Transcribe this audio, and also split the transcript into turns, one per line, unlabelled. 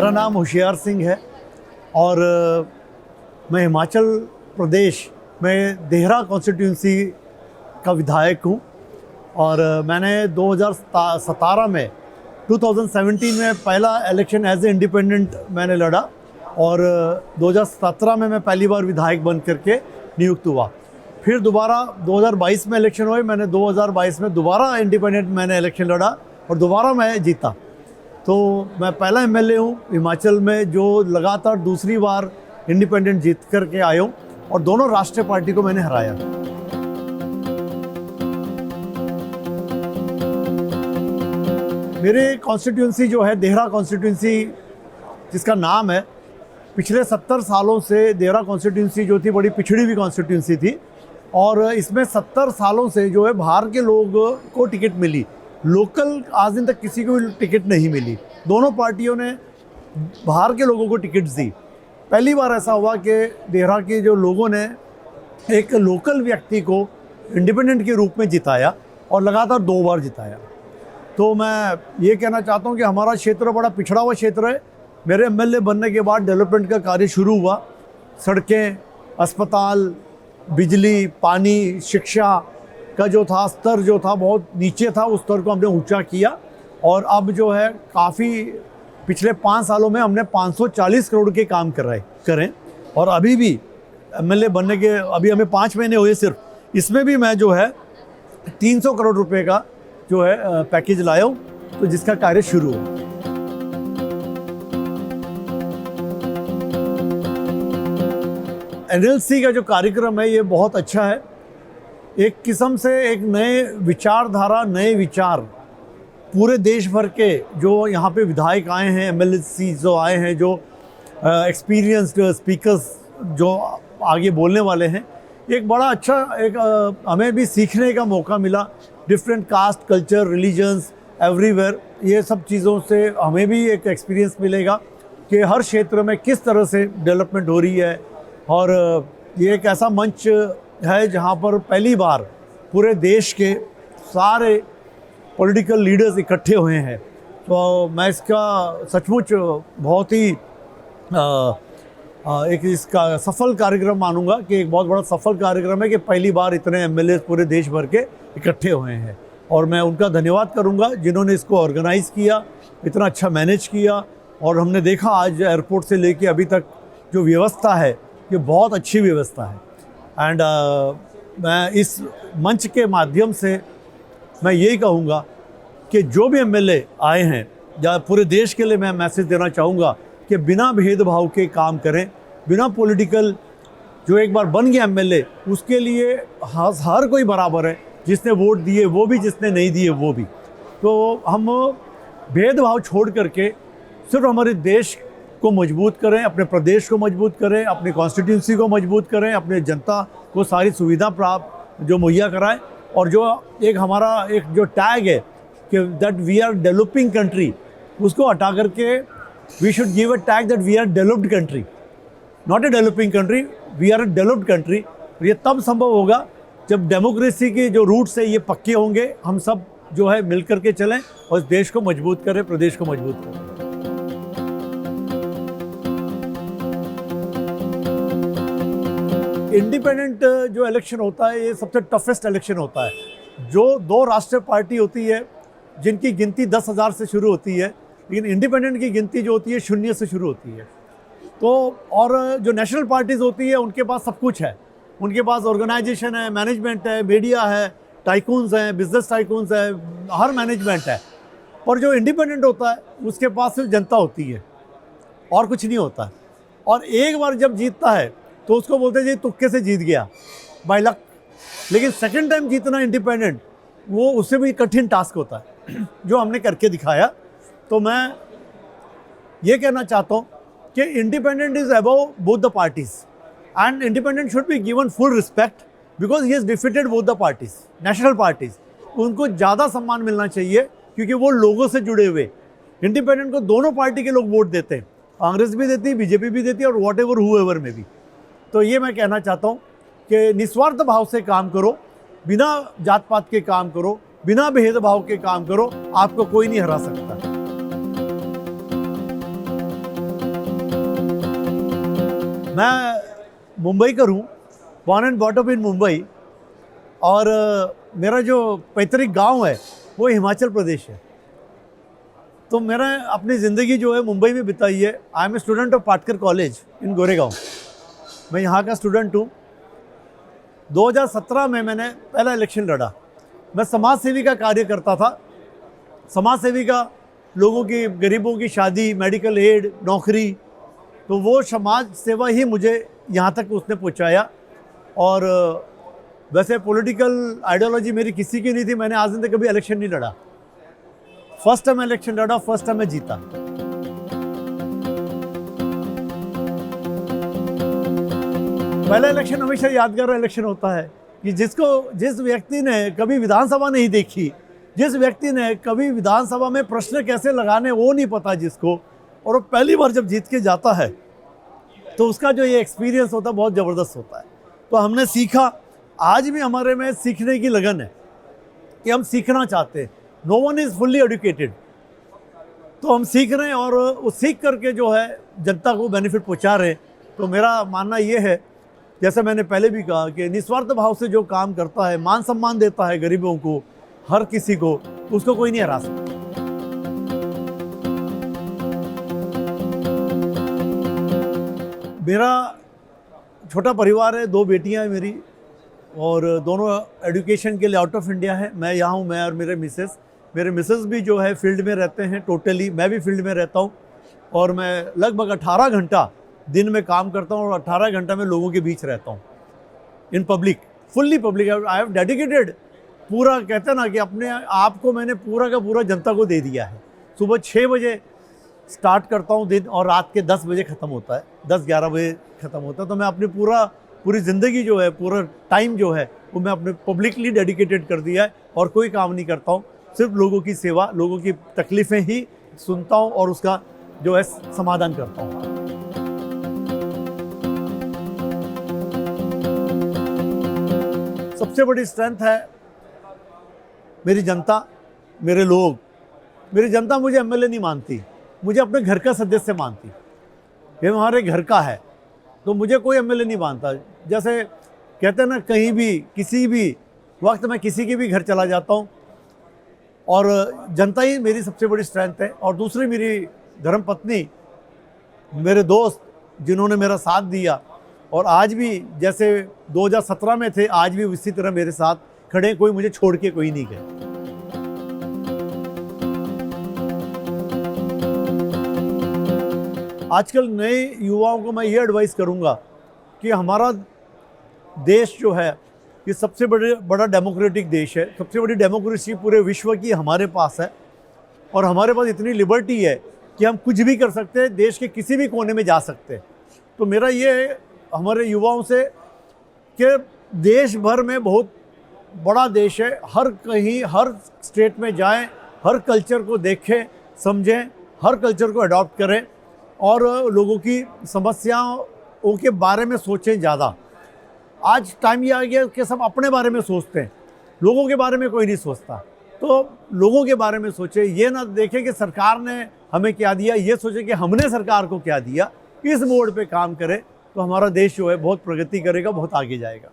मेरा नाम होशियार सिंह है और मैं हिमाचल प्रदेश में देहरा कॉन्स्टिट्यूंसी का विधायक हूँ। और मैंने 2017 में 2017 में पहला इलेक्शन एज ए इंडिपेंडेंट मैंने लड़ा और 2017 में मैं पहली बार विधायक बन करके नियुक्त हुआ। फिर दोबारा 2022 में इलेक्शन हुए, मैंने 2022 में दोबारा इंडिपेंडेंट मैंने इलेक्शन लड़ा और दोबारा मैं जीता। तो मैं पहला एमएलए हूँ हिमाचल में जो लगातार दूसरी बार इंडिपेंडेंट जीत करके आया हूँ और दोनों राष्ट्रीय पार्टी को मैंने हराया। मेरे कॉन्स्टिट्यूंसी जो है देहरा कॉन्स्टिट्यूंसी, जिसका नाम है, पिछले 70 सालों से देहरा कॉन्स्टिट्यूंसी जो थी बड़ी पिछड़ी हुई कॉन्स्टिट्यूंसी थी और इसमें 70 सालों से जो है बाहर के लोगों को टिकट मिली, लोकल आज दिन तक किसी को टिकट नहीं मिली। दोनों पार्टियों ने बाहर के लोगों को टिकट दी। पहली बार ऐसा हुआ कि देहरा के जो लोगों ने एक लोकल व्यक्ति को इंडिपेंडेंट के रूप में जिताया और लगातार 2 बार जिताया। तो मैं ये कहना चाहता हूँ कि हमारा क्षेत्र बड़ा पिछड़ा हुआ क्षेत्र है। मेरे एमएलए बनने के बाद डेवलपमेंट का कार्य शुरू हुआ। सड़कें, अस्पताल, बिजली, पानी, शिक्षा का जो था स्तर जो था बहुत नीचे था, उस स्तर को हमने ऊंचा किया और अब जो है काफ़ी पिछले 5 सालों में हमने 540 करोड़ के काम करें और अभी भी एमएलए बनने के अभी हमें 5 महीने हुए सिर्फ, इसमें भी मैं जो है 300 करोड़ रुपए का जो है पैकेज लाया हूँ, तो जिसका कार्य शुरू हो। एनएलसी का जो कार्यक्रम है ये बहुत अच्छा है। एक किस्म से एक नए विचारधारा, नए विचार पूरे देश भर के जो यहाँ पे विधायक आए हैं, एमएलसी जो आए हैं, जो एक्सपीरियंस्ड स्पीकर्स जो आगे बोलने वाले हैं, एक बड़ा अच्छा हमें भी सीखने का मौका मिला। Different caste, culture, religions everywhere, ये सब चीज़ों से हमें भी एक एक्सपीरियंस मिलेगा कि हर क्षेत्र में किस तरह से डेवलपमेंट हो रही है। और ये एक ऐसा मंच है जहाँ पर पहली बार पूरे देश के सारे पॉलिटिकल लीडर्स इकट्ठे हुए हैं। तो मैं इसका सचमुच बहुत ही एक इसका सफल कार्यक्रम मानूंगा कि एक बहुत बड़ा सफल कार्यक्रम है कि पहली बार इतने एमएलए पूरे देश भर के इकट्ठे हुए हैं और मैं उनका धन्यवाद करूंगा जिन्होंने इसको ऑर्गेनाइज़ किया, इतना अच्छा मैनेज किया। और हमने देखा आज एयरपोर्ट से लेके अभी तक जो व्यवस्था है ये बहुत अच्छी व्यवस्था है। एंड मैं इस मंच के माध्यम से मैं यही कहूँगा कि जो भी एमएलए आए हैं या पूरे देश के लिए मैं मैसेज देना चाहूँगा कि बिना भेदभाव के काम करें, बिना पॉलिटिकल, जो एक बार बन गया एमएलए उसके लिए हर कोई बराबर है, जिसने वोट दिए वो भी, जिसने नहीं दिए वो भी। तो हम भेदभाव छोड़ करके सिर्फ हमारे देश को मजबूत करें, अपने प्रदेश को मजबूत करें, अपनी कॉन्स्टिट्यूंसी को मजबूत करें, अपने जनता को सारी सुविधा प्राप्त जो मुहैया कराएं। और जो एक हमारा एक जो टैग है कि that we are developing country, उसको हटा करके we should give a tag that we are developed country, not a developing country, we are a developed country. ये तब संभव होगा जब डेमोक्रेसी के जो रूट्स है ये पक्के होंगे, हम सब जो है मिल करके चलें और देश को मजबूत करें, प्रदेश को मजबूत करें। इंडिपेंडेंट जो इलेक्शन होता है ये सबसे टफेस्ट इलेक्शन होता है। जो 2 राष्ट्रीय पार्टी होती है जिनकी गिनती 10,000 से शुरू होती है, लेकिन इंडिपेंडेंट की गिनती जो होती है 0 से शुरू होती है। तो और जो नेशनल पार्टीज़ होती है उनके पास सब कुछ है, उनके पास ऑर्गेनाइजेशन है, मैनेजमेंट है, मीडिया है, टाइकून्स हैं, बिजनेस टाइकून्स है, हर मैनेजमेंट है। और जो इंडिपेंडेंट होता है उसके पास सिर्फ जनता होती है और कुछ नहीं होता। और एक बार जब जीतता है तो उसको बोलते हैं जी तुक्के से जीत गया, बाय लक। लेकिन सेकंड टाइम जीतना इंडिपेंडेंट, वो उससे भी कठिन टास्क होता है जो हमने करके दिखाया। तो मैं ये कहना चाहता हूँ कि independent is above both the parties and independent should be given full respect because he has defeated both the parties, national parties. उनको ज़्यादा सम्मान मिलना चाहिए क्योंकि वो लोगों से जुड़े हुए। इंडिपेंडेंट को दोनों पार्टी के लोग वोट देते हैं, कांग्रेस भी देती है, बीजेपी भी देती है और वॉट एवर हुएवर में भी। तो ये मैं कहना चाहता हूँ कि निस्वार्थ भाव से काम करो, बिना जात पात के काम करो, बिना भेदभाव के काम करो, आपको कोई नहीं हरा सकता। मैं मुंबई का हूँ, born and bought up in Mumbai, और मेरा जो पैतृक गांव है वो हिमाचल प्रदेश है। तो मैंने अपनी ज़िंदगी जो है मुंबई में बिताई है। I am a student of Patkar college in Goregaon, मैं यहाँ का स्टूडेंट हूँ। 2017 में मैंने पहला इलेक्शन लड़ा। मैं समाज सेवी का कार्य करता था। समाज सेवी का लोगों की, गरीबों की शादी, मेडिकल एड, नौकरी, तो वो समाज सेवा ही मुझे यहाँ तक उसने पहुँचाया। और वैसे पॉलिटिकल आइडियोलॉजी मेरी किसी की नहीं थी। मैंने आज दिन तक कभी इलेक्शन नहीं लड़ा। फर्स्ट टाइम इलेक्शन लड़ा, फर्स्ट टाइम मैं जीता। पहला इलेक्शन हमेशा यादगार इलेक्शन होता है कि जिस व्यक्ति ने कभी विधानसभा नहीं देखी, जिस व्यक्ति ने कभी विधानसभा में प्रश्न कैसे लगाने वो नहीं पता जिसको, और वो पहली बार जब जीत के जाता है तो उसका जो ये एक्सपीरियंस होता है बहुत ज़बरदस्त होता है। तो हमने सीखा। आज भी हमारे में सीखने की लगन है कि हम सीखना चाहते हैं। No one is fully educated, तो हम सीख रहे हैं और वो सीख करके जो है जनता को बेनिफिट पहुंचा रहे हैं। तो मेरा मानना ये है, जैसे मैंने पहले भी कहा, कि निस्वार्थ भाव से जो काम करता है, मान सम्मान देता है गरीबों को, हर किसी को, उसको कोई नहीं हरा सकता। मेरा छोटा परिवार है, 2 बेटियां हैं मेरी, और दोनों एजुकेशन के लिए आउट ऑफ इंडिया है। मैं यहाँ हूँ, मैं और मेरे मिसेस भी जो है फील्ड में रहते हैं टोटली। मैं भी फील्ड में रहता हूँ और मैं लगभग 18 घंटा दिन में काम करता हूँ और 18 घंटा में लोगों के बीच रहता हूँ, in public, fully public. I have dedicated, पूरा कहते हैं ना कि अपने आप को मैंने पूरा का पूरा जनता को दे दिया है। सुबह 6 बजे स्टार्ट करता हूँ दिन, और रात के 10 बजे ख़त्म होता है, 10-11 बजे ख़त्म होता है। तो मैं अपनी पूरी ज़िंदगी जो है, पूरा टाइम जो है वो मैं अपने पब्लिकली डेडिकेटेड कर दिया है, और कोई काम नहीं करता हूँ। सिर्फ लोगों की सेवा, लोगों की तकलीफ़ें ही सुनता हूँ और उसका जो है समाधान करता हूँ। सबसे बड़ी स्ट्रेंथ है मेरी जनता, मेरे लोग। मेरी जनता मुझे एमएलए नहीं मानती, मुझे अपने घर का सदस्य मानती। ये हमारे घर का है, तो मुझे कोई एमएलए नहीं मानता। जैसे कहते हैं ना, कहीं भी किसी भी वक्त मैं किसी के भी घर चला जाता हूँ, और जनता ही मेरी सबसे बड़ी स्ट्रेंथ है। और दूसरी मेरी धर्मपत्नी, मेरे दोस्त जिन्होंने मेरा साथ दिया, और आज भी जैसे 2017 में थे, आज भी उसी तरह मेरे साथ खड़े। कोई मुझे छोड़ के कोई नहीं गए। आजकल नए युवाओं को मैं ये एडवाइस करूंगा कि हमारा देश जो है ये सबसे बड़ा डेमोक्रेटिक देश है। सबसे बड़ी डेमोक्रेसी पूरे विश्व की हमारे पास है, और हमारे पास इतनी लिबर्टी है कि हम कुछ भी कर सकते हैं, देश के किसी भी कोने में जा सकते हैं। तो मेरा ये है हमारे युवाओं से कि देश भर में बहुत बड़ा देश है, हर कहीं, हर स्टेट में जाएं, हर कल्चर को देखें, समझें, हर कल्चर को अडॉप्ट करें, और लोगों की समस्याओं के बारे में सोचें ज़्यादा। आज टाइम ये आ गया कि सब अपने बारे में सोचते हैं, लोगों के बारे में कोई नहीं सोचता। तो लोगों के बारे में सोचें, ये ना देखें कि सरकार ने हमें क्या दिया, ये सोचें कि हमने सरकार को क्या दिया। इस मोड पे काम करें तो हमारा देश जो है बहुत प्रगति करेगा, बहुत आगे जाएगा।